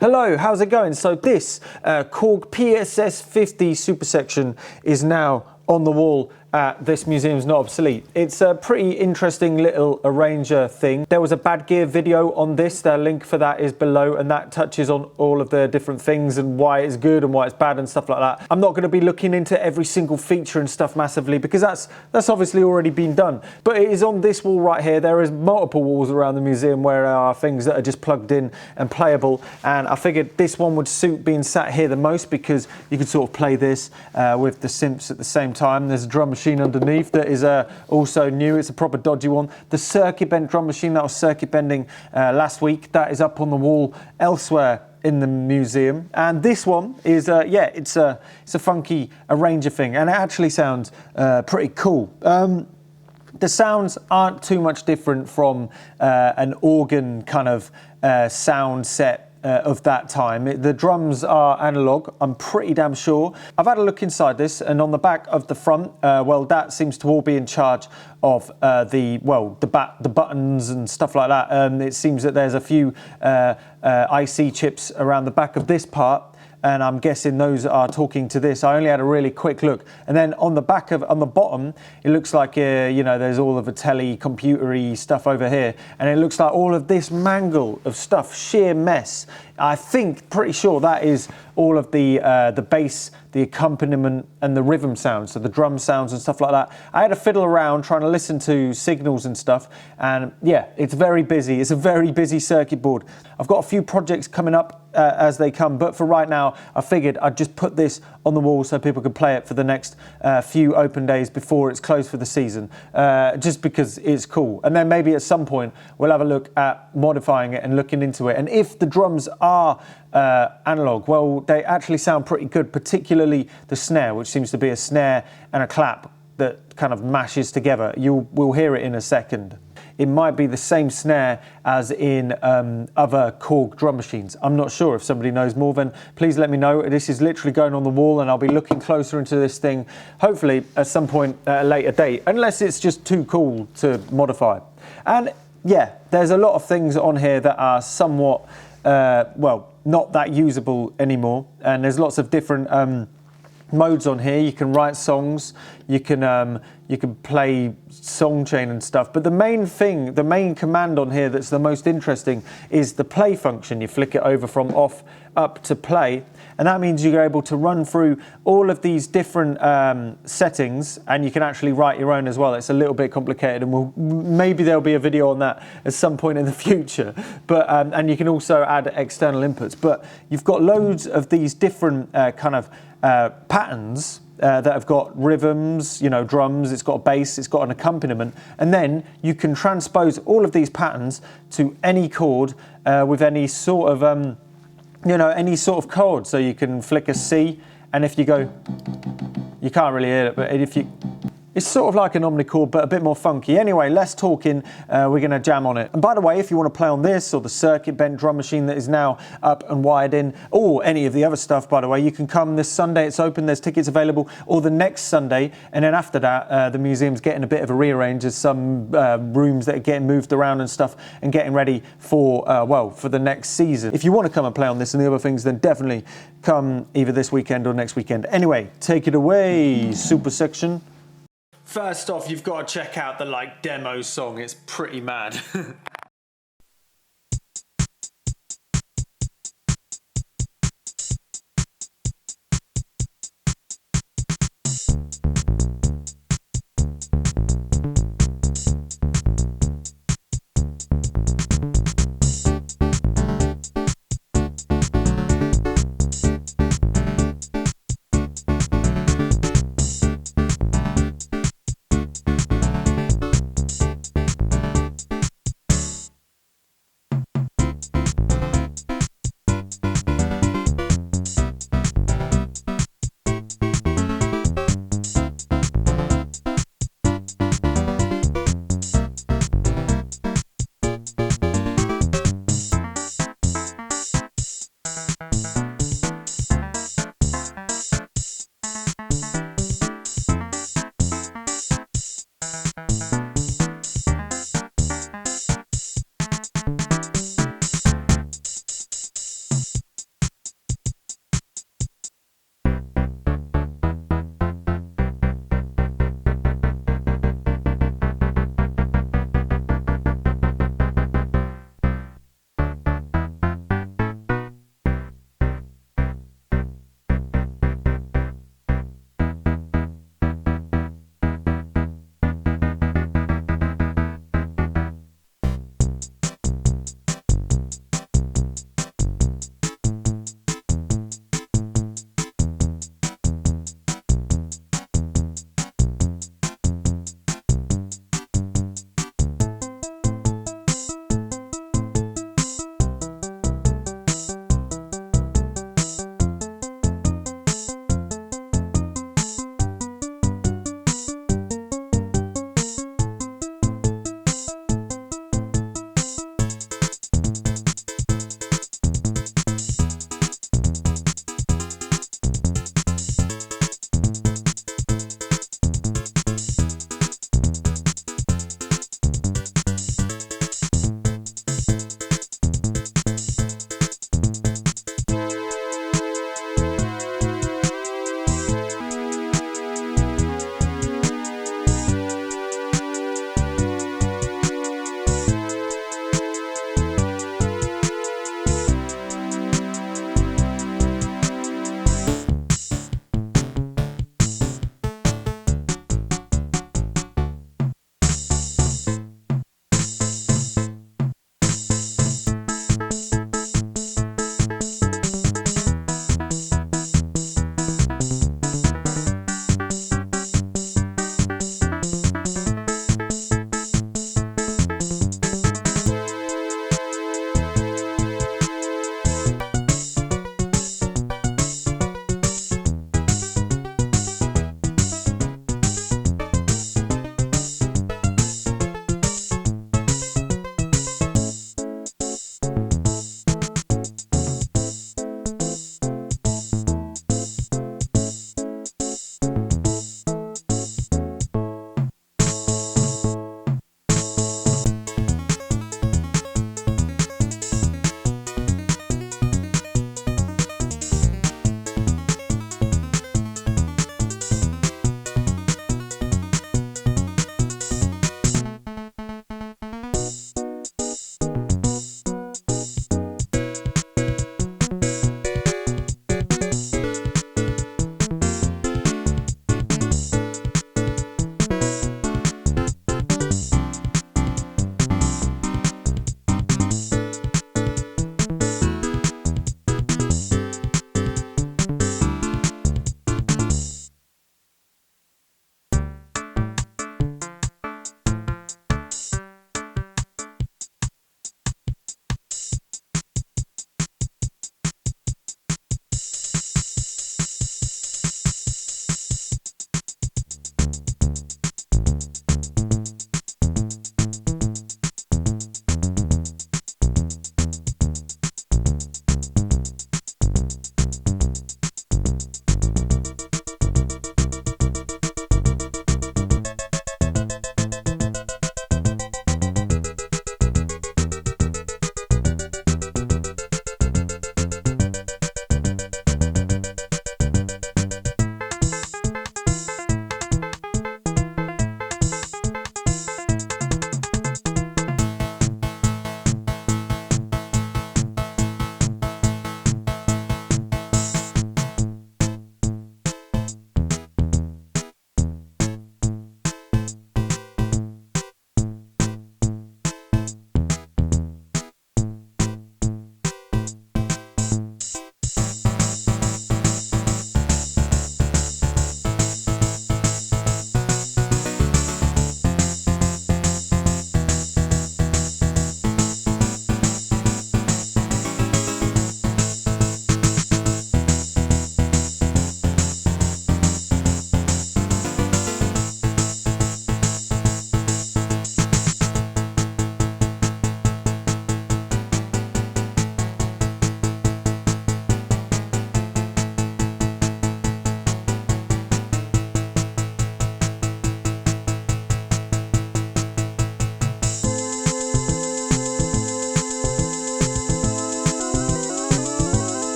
Hello, how's it going? So this Korg PSS 50 Super Section is now on the wall at This Museum's Not Obsolete. It's a pretty interesting little arranger thing. There was a Bad Gear video on this, the link for that is below, and that touches on all of the different things and why it's good and why it's bad and stuff like that. I'm not going to be looking into every single feature and stuff massively because that's obviously already been done. But it is on this wall right here. There is multiple walls around the museum where there are things that are just plugged in and playable, and I figured this one would suit being sat here the most because you could sort of play this with the synths at the same time. There's a drum machine underneath that is also new. It's a proper dodgy one. The circuit bent drum machine that was circuit bending last week, that is up on the wall elsewhere in the museum. And this one is it's a funky arranger thing, and it actually sounds pretty cool. The sounds aren't too much different from an organ kind of sound set of that time. The drums are analog, I'm pretty damn sure. I've had a look inside this, and on the back of the front, well, that seems to all be in charge of the buttons and stuff like that. It seems that there's a few IC chips around the back of this part, and I'm guessing those are talking to this. I only had a really quick look, and then on the bottom, it looks like there's all of the computery stuff over here, and it looks like all of this mangle of stuff, sheer mess. I think, pretty sure that is all of the bass, the accompaniment, and the rhythm sounds, so the drum sounds and stuff like that. I had to fiddle around trying to listen to signals and stuff, and yeah, it's very busy. It's a very busy circuit board. I've got a few projects coming up as they come, but for right now, I figured I'd just put this on the wall so people could play it for the next few open days before it's closed for the season, just because it's cool. And then maybe at some point, we'll have a look at modifying it and looking into it. And if the drums are analog, well, they actually sound pretty good, particularly the snare, which seems to be a snare and a clap that kind of mashes together. We'll hear it in a second. It might be the same snare as in other Korg drum machines. I'm not sure. If somebody knows more, then please let me know. This is literally going on the wall, and I'll be looking closer into this thing, hopefully at some point at a later date, unless it's just too cool to modify. And yeah, there's a lot of things on here that are somewhat, not that usable anymore. And there's lots of different modes on here. You can write songs, you can play song chain and stuff, but the main command on here that's the most interesting is the play function. You flick it over from off up to play, and that means you're able to run through all of these different settings, and you can actually write your own as well. It's a little bit complicated, and maybe there'll be a video on that at some point in the future, but and you can also add external inputs. But you've got loads of these different patterns that have got rhythms, drums, it's got a bass, it's got an accompaniment, and then you can transpose all of these patterns to any chord with any sort of chord. So you can flick a C, and if you go, you can't really hear it, but if you, it's sort of like an omnichord, but a bit more funky. Anyway, less talking, we're going to jam on it. And by the way, if you want to play on this or the circuit bent drum machine that is now up and wired in, or any of the other stuff, by the way, you can come this Sunday. It's open, there's tickets available, or the next Sunday. And then after that, the museum's getting a bit of a rearrange. There's some rooms that are getting moved around and stuff and getting ready for, for the next season. If you want to come and play on this and the other things, then definitely come either this weekend or next weekend. Anyway, take it away, Super Section. First off, you've got to check out the demo song. It's pretty mad.